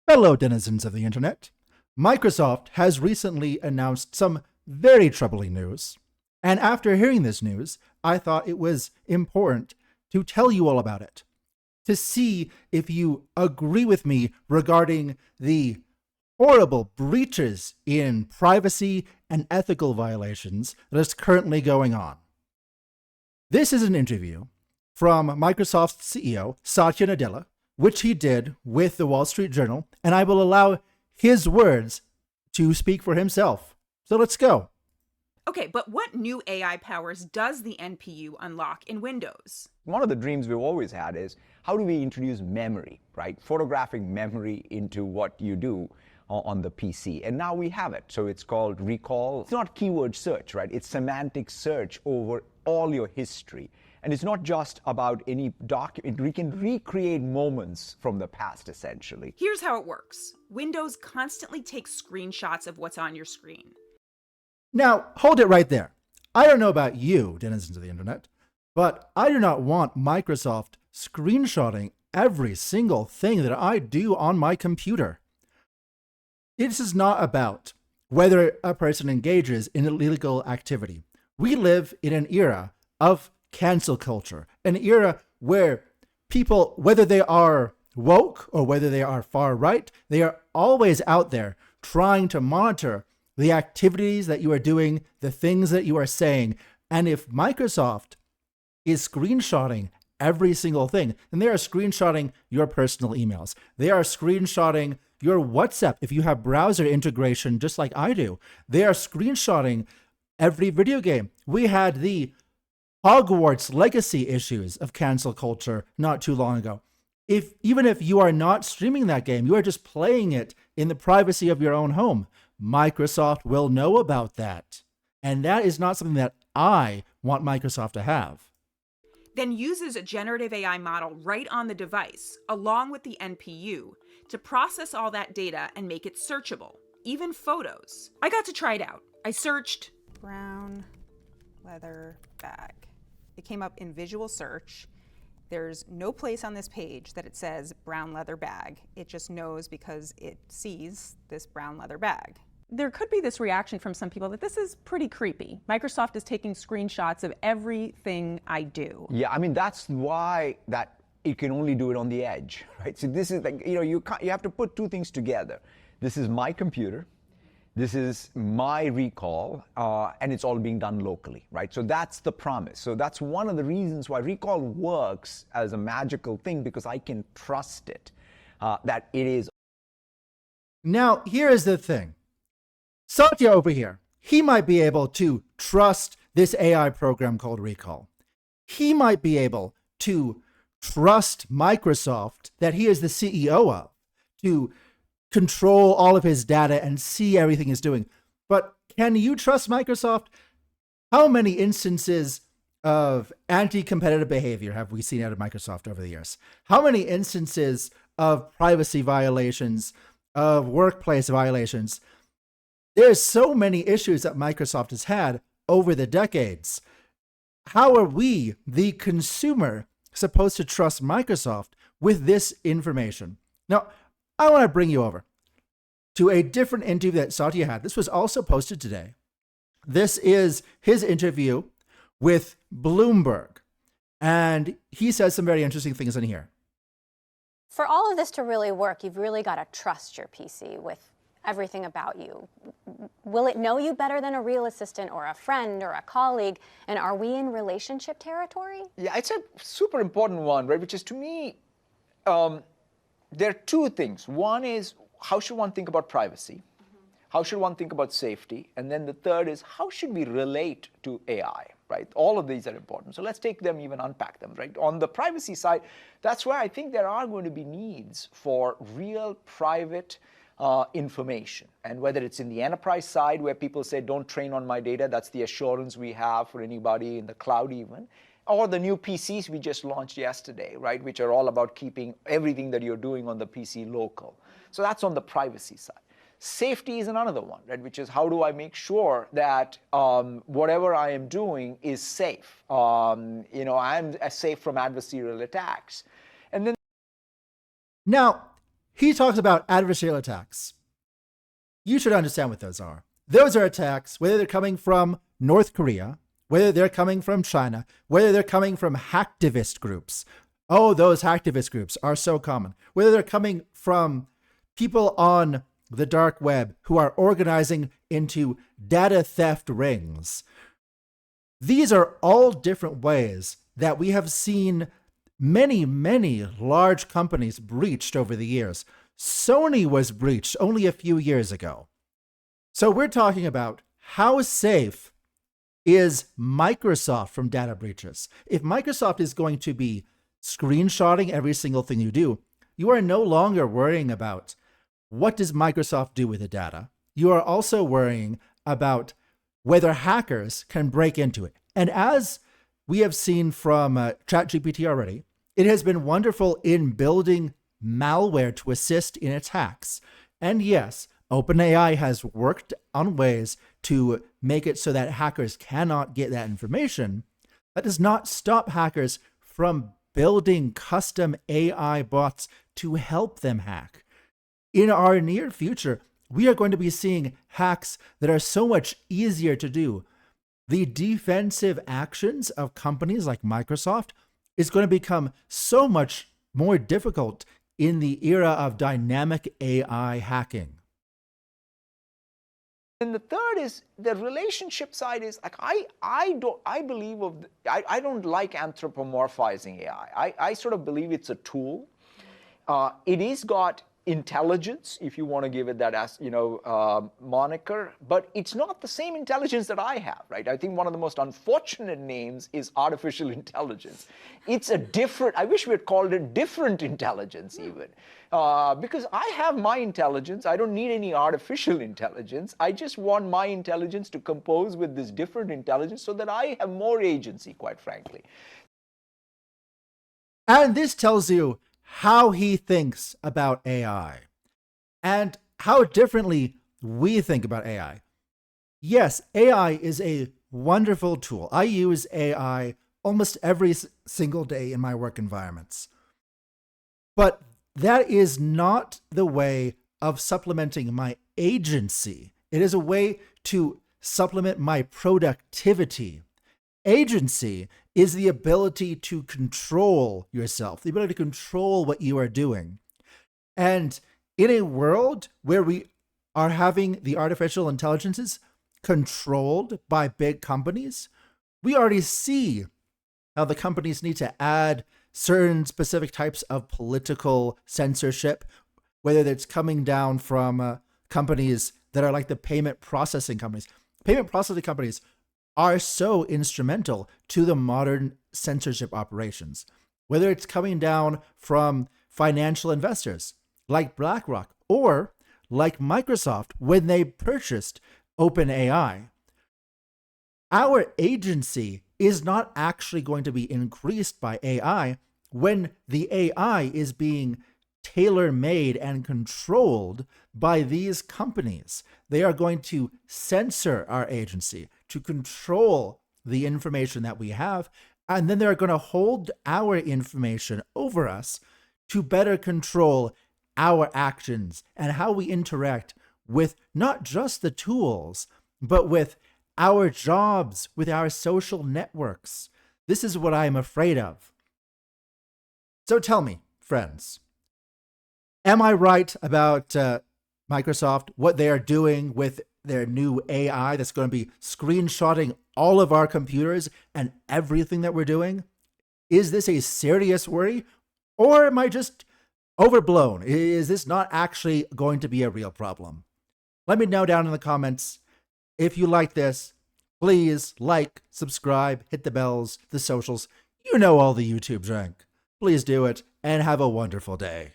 Fellow denizens of the internet, Microsoft has recently announced some very troubling news. And after hearing this news, I thought it was important to tell you all about it, to see if you agree with me regarding the horrible breaches in privacy and ethical violations that is currently going on. This is an interview from Microsoft's CEO, Satya Nadella, which he did with the Wall Street Journal, and I will allow his words to speak for himself. So let's go. Okay, but what new AI powers does the NPU unlock in Windows? One of the dreams we've always had is how do we introduce memory, right? Photographic memory into what you do on the PC. And now we have it. So it's called recall. It's not keyword search, right? It's semantic search over all your history. And it's not just about any document. We can recreate moments from the past, essentially. Here's how it works. Windows constantly takes screenshots of what's on your screen. Now, hold it right there. I don't know about you, denizens of the internet, but I do not want Microsoft screenshotting every single thing that I do on my computer. This is not about whether a person engages in illegal activity. We live in an era of cancel culture, an era where people, whether they are woke or whether they are far right, they are always out there trying to monitor the activities that you are doing, the things that you are saying. And if Microsoft is screenshotting every single thing, then they are screenshotting your personal emails. They are screenshotting your WhatsApp if you have browser integration just like I do. They are screenshotting every video game. We had the Hogwarts Legacy issues of cancel culture not too long ago. Even if you are not streaming that game, you are just playing it in the privacy of your own home, Microsoft will know about that. And that is not something that I want Microsoft to have. Then uses a generative AI model right on the device, along with the NPU, to process all that data and make it searchable, even photos. I got to try it out. I searched brown leather bag. It came up in visual search. There's no place on this page that it says brown leather bag. It just knows because it sees this brown leather bag. There could be this reaction from some people that this is pretty creepy. Microsoft is taking screenshots of everything I do. Yeah, I mean, that's why that you can only do it on the edge, right? So this is like, you have to put two things together. This is my computer. This is my recall, and it's all being done locally, right? So that's the promise. So that's one of the reasons why recall works as a magical thing, because I can trust it, that it is. Now, here is the thing. Satya over here, he might be able to trust this AI program called Recall. He might be able to trust Microsoft that he is the CEO of, to control all of his data and see everything he's doing. But can you trust Microsoft? How many instances of anti-competitive behavior have we seen out of Microsoft over the years? How many instances of privacy violations, of workplace violations? There's so many issues that Microsoft has had over the decades. How are we, the consumer, supposed to trust Microsoft with this information? Now, I want to bring you over to a different interview that Satya had. This was also posted today. This is his interview with Bloomberg, and he says some very interesting things in here. For all of this to really work, you've really got to trust your PC with everything about you. Will it know you better than a real assistant or a friend or a colleague? And are we in relationship territory? Yeah, it's a super important one, right? Which is, to me, there are two things. One is, how should one think about privacy? How should one think about safety? And then the third is, how should we relate to AI, right? All of these are important. So let's take them, even unpack them, right? On the privacy side, that's where I think there are going to be needs for real private information. And whether it's in the enterprise side, where people say, don't train on my data, that's the assurance we have for anybody in the cloud even, or the new PCs we just launched yesterday, right, which are all about keeping everything that you're doing on the PC local. So that's on the privacy side. Safety is another one, right, which is how do I make sure that whatever I am doing is safe? I'm safe from adversarial attacks. And then Now, he talks about adversarial attacks. You should understand what those are. Those are attacks, whether they're coming from North Korea, whether they're coming from China, whether they're coming from hacktivist groups. Oh, those hacktivist groups are so common. Whether they're coming from people on the dark web who are organizing into data theft rings. These are all different ways that we have seen many, many large companies breached over the years. Sony was breached only a few years ago. So we're talking about how safe is Microsoft from data breaches. If Microsoft is going to be screenshotting every single thing you do, you are no longer worrying about what does Microsoft do with the data. You are also worrying about whether hackers can break into it. And as we have seen from ChatGPT already, it has been wonderful in building malware to assist in attacks. And yes, OpenAI has worked on ways to make it so that hackers cannot get that information. That does not stop hackers from building custom AI bots to help them hack. In our near future, we are going to be seeing hacks that are so much easier to do. The defensive actions of companies like Microsoft is going to become so much more difficult in the era of dynamic AI hacking. And the third is the relationship side is like I don't like anthropomorphizing AI. I sort of believe it's a tool. It is got intelligence, if you want to give it that as moniker, but it's not the same intelligence that I have, right? I think one of the most unfortunate names is artificial intelligence. It's a different, I wish we had called it different intelligence even, because I have my intelligence. I don't need any artificial intelligence. I just want my intelligence to compose with this different intelligence so that I have more agency, quite frankly. And this tells you how he thinks about AI and how differently we think about AI. Yes, AI is a wonderful tool. I use AI almost every single day in my work environments. But that is not the way of supplementing my agency. It is a way to supplement my productivity. Agency is the ability to control yourself, the ability to control what you are doing. And in a world where we are having the artificial intelligences controlled by big companies, we already see how the companies need to add certain specific types of political censorship, whether it's coming down from companies that are like the payment processing companies. Payment processing companies are so instrumental to the modern censorship operations, whether it's coming down from financial investors like BlackRock or like Microsoft when they purchased OpenAI. Our agency is not actually going to be increased by AI when the AI is being tailor-made and controlled by these companies. They are going to censor our agency to control the information that we have, and then they're going to hold our information over us to better control our actions and how we interact with not just the tools, but with our jobs, with our social networks. This is what I'm afraid of. So tell me, friends, am I right about Microsoft, what they are doing with their new AI that's going to be screenshotting all of our computers and everything that we're doing? Is this a serious worry, or am I just overblown? Is this not actually going to be a real problem? Let me know down in the comments. If you like this, please like, subscribe, hit the bells, the socials. You know all the YouTube junk. Please do it, and have a wonderful day.